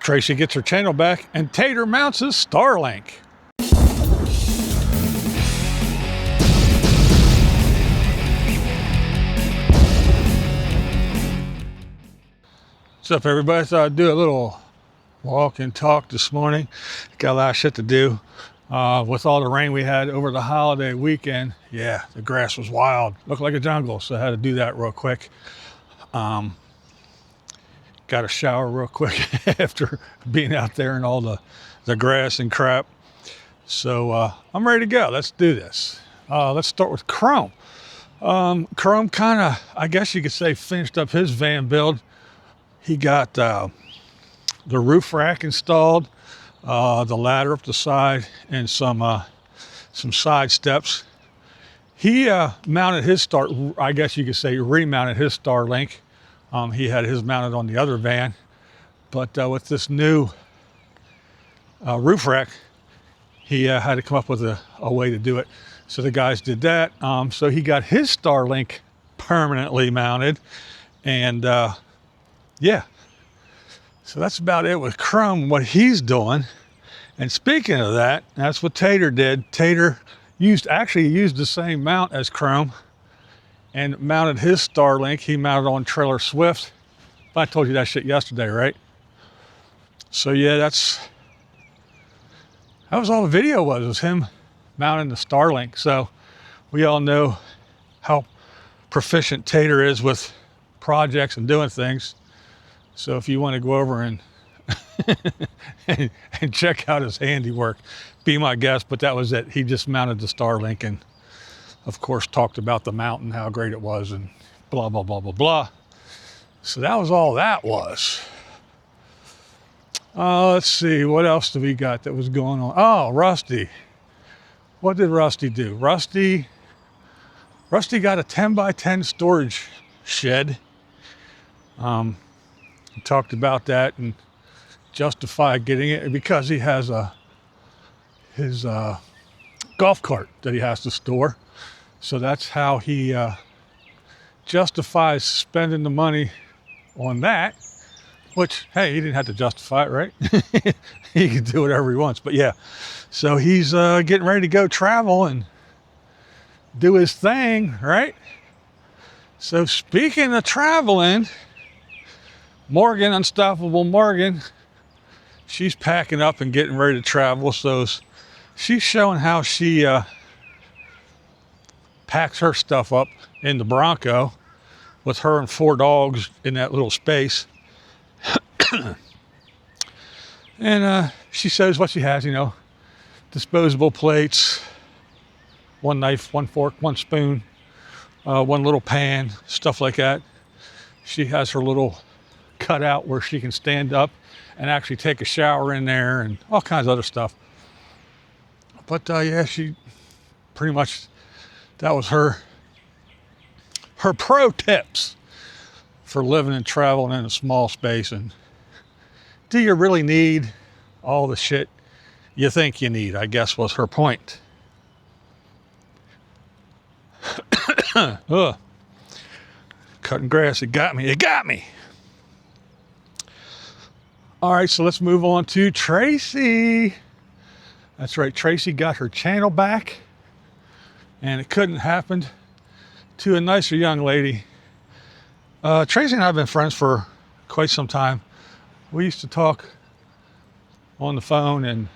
Tracey gets her channel back, and Tater mounts his StarLink. What's up, everybody? I thought I'd do a little walk and talk this morning. Got a lot of shit to do. With all the rain we had over the holiday weekend, yeah, the grass was wild. Looked like a jungle, so I had to do that real quick. Got a shower real quick after being out there and all the grass and crap. So I'm ready to go. Let's do this. Let's start with Chrome. Chrome kind of, I guess you could say, finished up his van build. He got the roof rack installed, the ladder up the side, and some side steps. He mounted his I guess you could say remounted his StarLink. He had his mounted on the other van, but with this new roof rack, he had to come up with a way to do it. So the guys did that. So he got his StarLink permanently mounted, and yeah. So that's about it with Chrome, what he's doing. And speaking of that, that's what Tater did. Tater actually used the same mount as Chrome and mounted his StarLink. He mounted on Trailer Swift. I told you that shit yesterday, right? So yeah, that was all the video was him mounting the StarLink. So we all know how proficient Tater is with projects and doing things. So if you want to go over and and check out his handiwork, be my guest. But that was it. He just mounted the StarLink and, of course, talked about the mountain, how great it was, and blah, blah, blah, blah, blah. So that was all that was. Let's see. What else do we got that was going on? Oh, Rusty. What did Rusty do? Rusty got a 10 by 10 storage shed. He talked about that and justified getting it because he has his golf cart that he has to store. So that's how he justifies spending the money on that, which, hey, he didn't have to justify it, right? He can do whatever he wants. But yeah, so he's getting ready to go travel and do his thing, right? So speaking of traveling, Morgan, Unstoppable Morgan, she's packing up and getting ready to travel. So she's showing how she packs her stuff up in the Bronco with her and 4 dogs in that little space. And she says what she has, disposable plates, 1 knife, 1 fork, 1 spoon, 1 little pan, stuff like that. She has her little cutout where she can stand up and actually take a shower in there and all kinds of other stuff. But yeah, she pretty much, that was her pro tips for living and traveling in a small space. And do you really need all the shit you think you need, I guess, was her point. Ugh. Cutting grass, it got me. All right, so let's move on to Tracey. That's right, Tracey got her channel back, and it couldn't happen to a nicer young lady. Tracey and I have been friends for quite some time. We used to talk on the phone and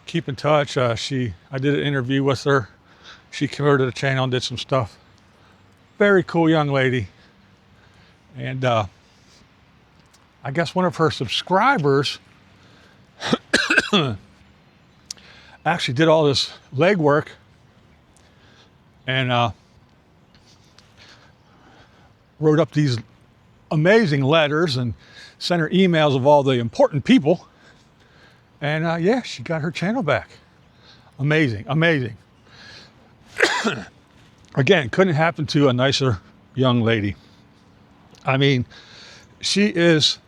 keep in touch. I did an interview with her. She converted a channel and did some stuff. Very cool young lady. And I guess one of her subscribers actually did all this legwork and wrote up these amazing letters and sent her emails of all the important people. And yeah, she got her channel back. Amazing. Again, couldn't happen to a nicer young lady. I mean, she is...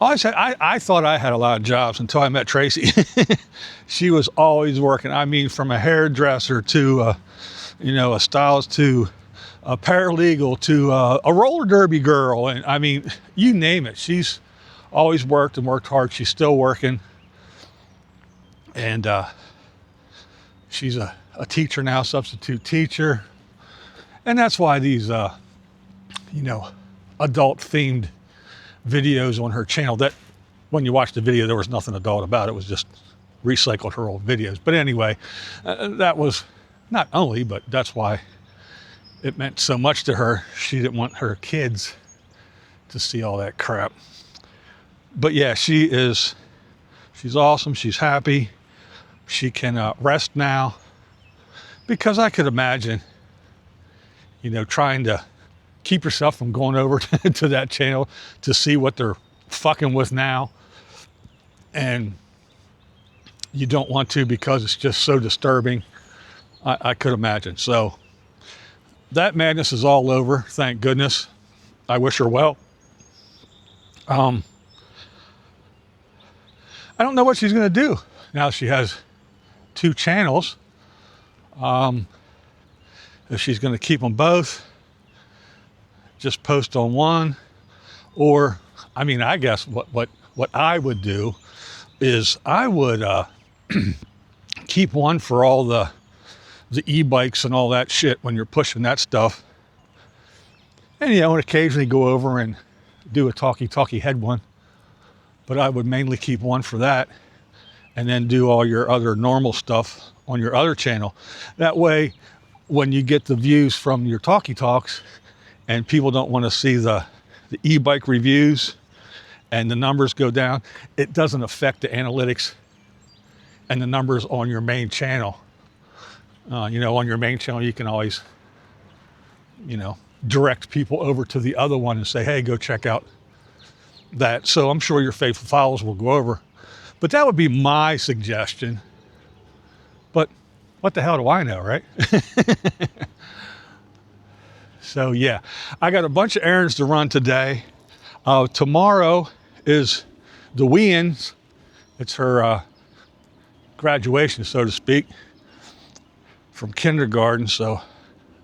I thought I had a lot of jobs until I met Tracey. She was always working. I mean, from a hairdresser to, a stylist to a paralegal to a roller derby girl. And I mean, you name it. She's always worked and worked hard. She's still working. And she's a teacher now, substitute teacher. And that's why these, adult themed videos on her channel, that when you watch the video, there was nothing adult about it. It was just recycled her old videos. But anyway, that was not only, but that's why it meant so much to her. She didn't want her kids to see all that crap. But yeah, she's awesome. She's happy. She can rest now, because I could imagine, trying to keep yourself from going over to that channel to see what they're fucking with now. And you don't want to, because it's just so disturbing. I could imagine. So that madness is all over, thank goodness. I wish her well. I don't know what she's going to do now she has 2 channels. If she's going to keep them both, just post on one, or I guess what I would do is I would keep one for all the e-bikes and all that shit when you're pushing that stuff, and occasionally go over and do a talkie head one. But I would mainly keep one for that, and then do all your other normal stuff on your other channel. That way, when you get the views from your talkie talks and people don't want to see the e-bike reviews and the numbers go down, it doesn't affect the analytics and the numbers on your main channel. On your main channel, you can always, direct people over to the other one and say, hey, go check out that. So I'm sure your faithful followers will go over. But that would be my suggestion. But what the hell do I know, right? So yeah, I got a bunch of errands to run today. Tomorrow is the weans. It's her graduation, so to speak, from kindergarten. So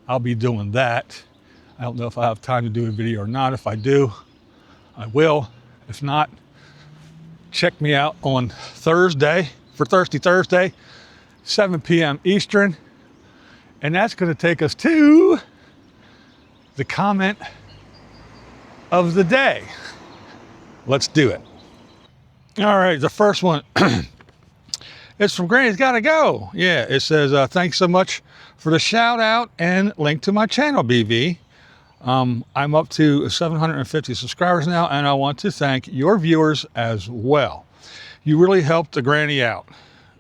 I'll be doing that. I don't know if I have time to do a video or not. If I do, I will. If not, check me out on Thursday for Thirsty Thursday, 7 p.m. Eastern. And that's going to take us to the comment of the day. Let's do it. All right, the first one. It's from Granny's Gotta Go. Yeah, it says, thanks so much for the shout out and link to my channel, BV. I'm up to 750 subscribers now, and I want to thank your viewers as well. You really helped the granny out.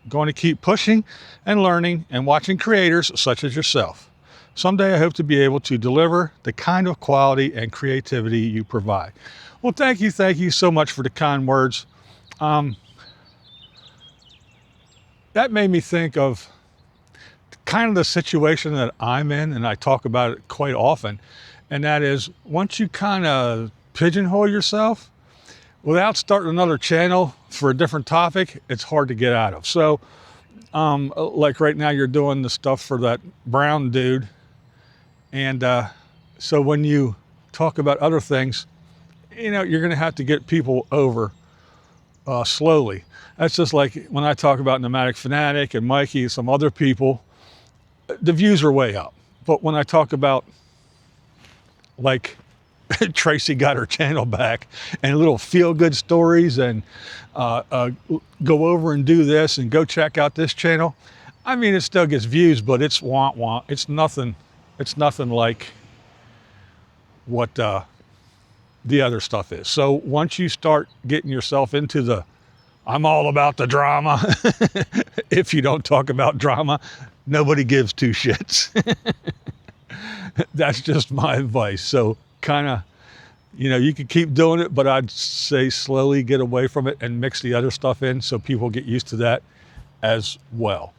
Going to keep pushing and learning and watching creators such as yourself. Someday I hope to be able to deliver the kind of quality and creativity you provide. Well, thank you so much for the kind words. That made me think of kind of the situation that I'm in, and I talk about it quite often. And that is, once you kind of pigeonhole yourself, without starting another channel for a different topic, it's hard to get out of. So, like right now, you're doing the stuff for that brown dude. And so when you talk about other things, you're going to have to get people over slowly. That's just like when I talk about Nomadic Fanatic and Mikey and some other people, the views are way up. But when I talk about, like, Tracey got her channel back and little feel-good stories and go over and do this and go check out this channel, it still gets views, but it's wah-wah. It's nothing like what the other stuff is. So once you start getting yourself into the I'm all about the drama, if you don't talk about drama, nobody gives 2 shits. That's just my advice. So kind of, you can keep doing it, but I'd say slowly get away from it and mix the other stuff in so people get used to that as well.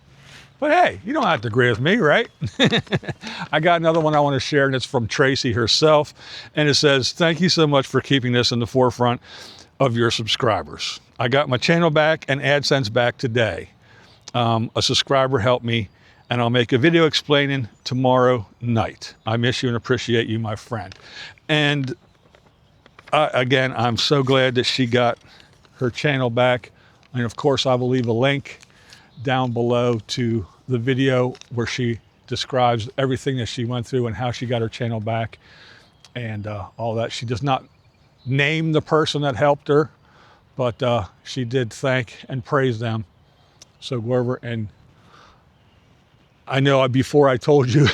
But hey, you don't have to agree with me, right? I got another one I want to share, and it's from Tracey herself. And it says, thank you so much for keeping this in the forefront of your subscribers. I got my channel back and AdSense back today. A subscriber helped me and I'll make a video explaining tomorrow night. I miss you and appreciate you, my friend. And again, I'm so glad that she got her channel back. And of course, I will leave a link down below to the video where she describes everything that she went through and how she got her channel back and all that. She does not name the person that helped her, but she did thank and praise them. So go over, and I know before I told you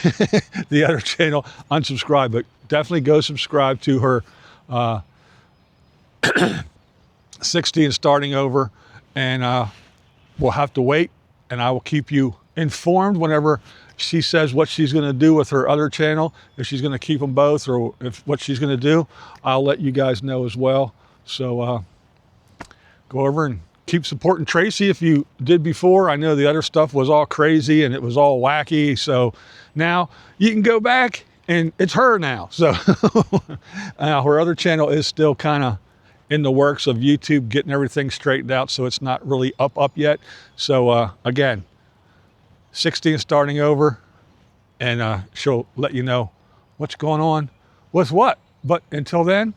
the other channel, unsubscribe, but definitely go subscribe to her 60 and starting over, and we'll have to wait, and I will keep you informed whenever she says what she's going to do with her other channel, if she's going to keep them both or if what she's going to do. I'll let you guys know as well. So go over and keep supporting Tracey if you did before. I know the other stuff was all crazy and it was all wacky, so now you can go back and it's her now. So her other channel is still kind of in the works of YouTube getting everything straightened out, so it's not really up yet. So again, 60 and starting over, and she'll let you know what's going on with what. But until then,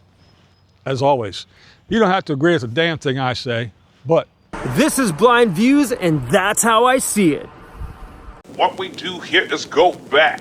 as always, you don't have to agree with a damn thing I say, but this is Blind Views, and that's how I see it. What we do here is go back.